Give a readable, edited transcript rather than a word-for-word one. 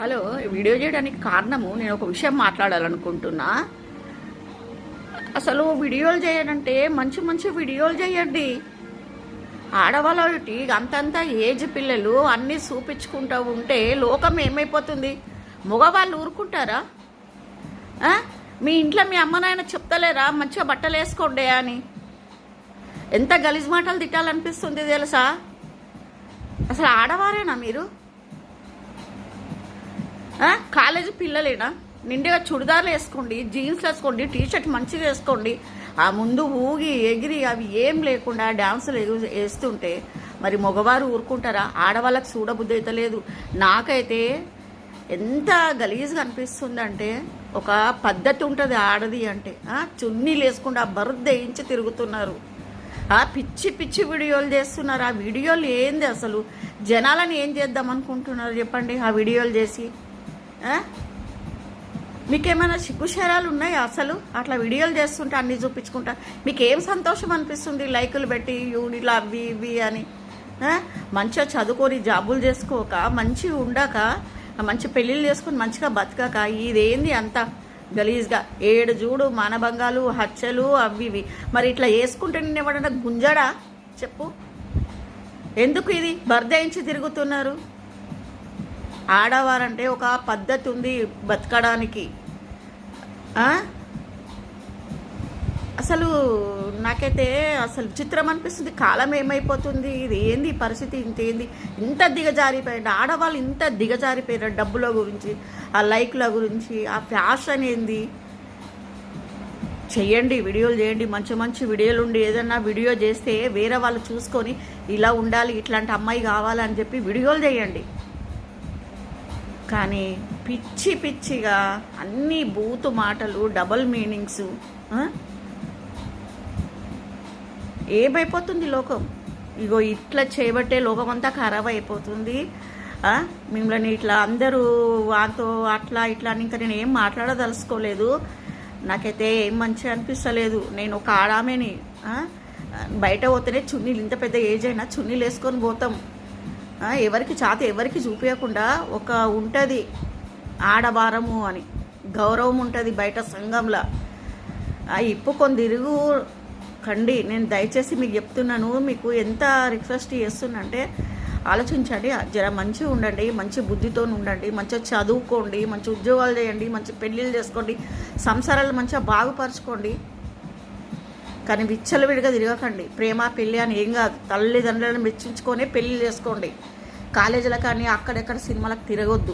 Hello, video చేయడానికి కారణము నేను ఒక విషయం మాట్లాడాలనుకుంటున్నా. అసలు వీడియోలు చేయాలంటే మంచి మంచి వీడియోలు చేయండి. ఆడవాళ్ళకి అంతంత ఏజ్ పిల్లలు అన్నీ చూపించుకుంటూ ఉంటే లోకం ఏమైపోతుంది? మగవాళ్ళు ఊరుకుంటారా? మీ ఇంట్లో మీ అమ్మ నాయన చెప్తలేరా మంచిగా బట్టలు వేసుకోండి అని? ఎంత గలీజ్ మాటలు తిట్టాలనిపిస్తుంది తెలుసా? అసలు ఆడవారేనా మీరు? కాలేజీ పిల్లలేనా? నిండుగా చుడిదార్లు వేసుకోండి, జీన్స్ వేసుకోండి, టీషర్ట్ మంచిగా వేసుకోండి. ఆ ముందు ఊగి ఎగిరి అవి ఏం లేకుండా డ్యాన్సులు వేస్తుంటే మరి మగవారు ఊరుకుంటారా? ఆడవాళ్ళకి చూడబుద్ధి అయితే లేదు. నాకైతే ఎంత గలీజ్గా అనిపిస్తుందంటే, ఒక పద్ధతి ఉంటుంది ఆడది అంటే. చున్నీలు వేసుకుంటే ఆ బరుద్ద వేయించి తిరుగుతున్నారు. పిచ్చి పిచ్చి వీడియోలు చేస్తున్నారు. ఆ వీడియోలు ఏంది అసలు? జనాలను ఏం చేద్దాం అనుకుంటున్నారు చెప్పండి ఆ వీడియోలు చేసి? మీకేమైనా సిగ్గుశరాలు ఉన్నాయా అసలు? అట్లా వీడియోలు చేస్తుంటే అన్నీ చూపించుకుంటా మీకేం సంతోషం అనిపిస్తుంది? లైకులు పెట్టి యూనిట్లు అవి ఇవి అని. మంచిగా చదువుకొని జాబులు చేసుకోక, మంచిగా ఉండక, మంచి పెళ్ళిళ్ళు చేసుకొని మంచిగా బతకక ఇదేంది అంత గలీజ్గా? 7 చూడు మానభంగాలు, హత్యలు అవి ఇవి. మరి ఇట్లా వేసుకుంటే నేను ఎవడన్నా గుంజడా చెప్పు? ఎందుకు ఇది బర్దేయించి తిరుగుతున్నారు? ఆడవారంటే ఒక పద్ధతి ఉంది బతకడానికి. అసలు నాకైతే అసలు చిత్రం అనిపిస్తుంది. కాలం ఏమైపోతుంది? ఇది ఏంది పరిస్థితి? ఇంతేంది ఇంత దిగజారిపోయింది? ఆడవాళ్ళు ఇంత దిగజారిపోయారు డబ్బుల గురించి, ఆ లైక్ల గురించి, ఆ ఫ్యాషన్ ఏంది? చెయ్యండి, వీడియోలు చేయండి. మంచి మంచి వీడియోలు ఉండి ఏదన్నా వీడియో చేస్తే వేరే వాళ్ళు చూసుకొని ఇలా ఉండాలి, ఇట్లాంటి అమ్మాయి కావాలని చెప్పి వీడియోలు చేయండి. కానీ పిచ్చి పిచ్చిగా అన్ని బూతు మాటలు, డబల్ మీనింగ్స్. ఏమైపోతుంది లోకం? ఇగో ఇట్లా చేయబట్టే లోకం అంతా ఖరాబ్ అయిపోతుంది. మిమ్మల్ని ఇట్లా అందరూ వాతో అట్లా ఇట్లా అని ఇంకా నేను ఏం మాట్లాడదలుచుకోలేదు. నాకైతే ఏం మంచిగా అనిపిస్తలేదు. నేను ఒక ఆడామేని. బయట పోతేనే చున్నీలు, ఇంత పెద్ద ఏజ్ అయినా చున్నీలు వేసుకొని పోతాం. ఎవరికి చేత ఎవరికి చూపించకుండా ఒక ఉంటుంది ఆడవారము అని గౌరవం ఉంటుంది బయట సంఘంలో. ఇప్పుకొని తిరుగు కండి. నేను దయచేసి మీకు చెప్తున్నాను. మీకు ఎంత రిక్వెస్ట్ చేస్తున్నంటే ఆలోచించండి. జర మంచిగా ఉండండి, మంచి బుద్ధితో ఉండండి, మంచిగా చదువుకోండి, మంచి ఉద్యోగాలు చేయండి, మంచి పెళ్ళిళ్ళు చేసుకోండి, సంసారాలు మంచిగా బాగుపరచుకోండి. కానీ విచ్చలవిడిగా తిరగకండి. ప్రేమ పెళ్ళి అని ఏం కాదు. తల్లిదండ్రులను మెచ్చించుకొని పెళ్ళి చేసుకోండి. కాలేజీలకు కానీ అక్కడెక్కడ సినిమాలకు తిరగొద్దు.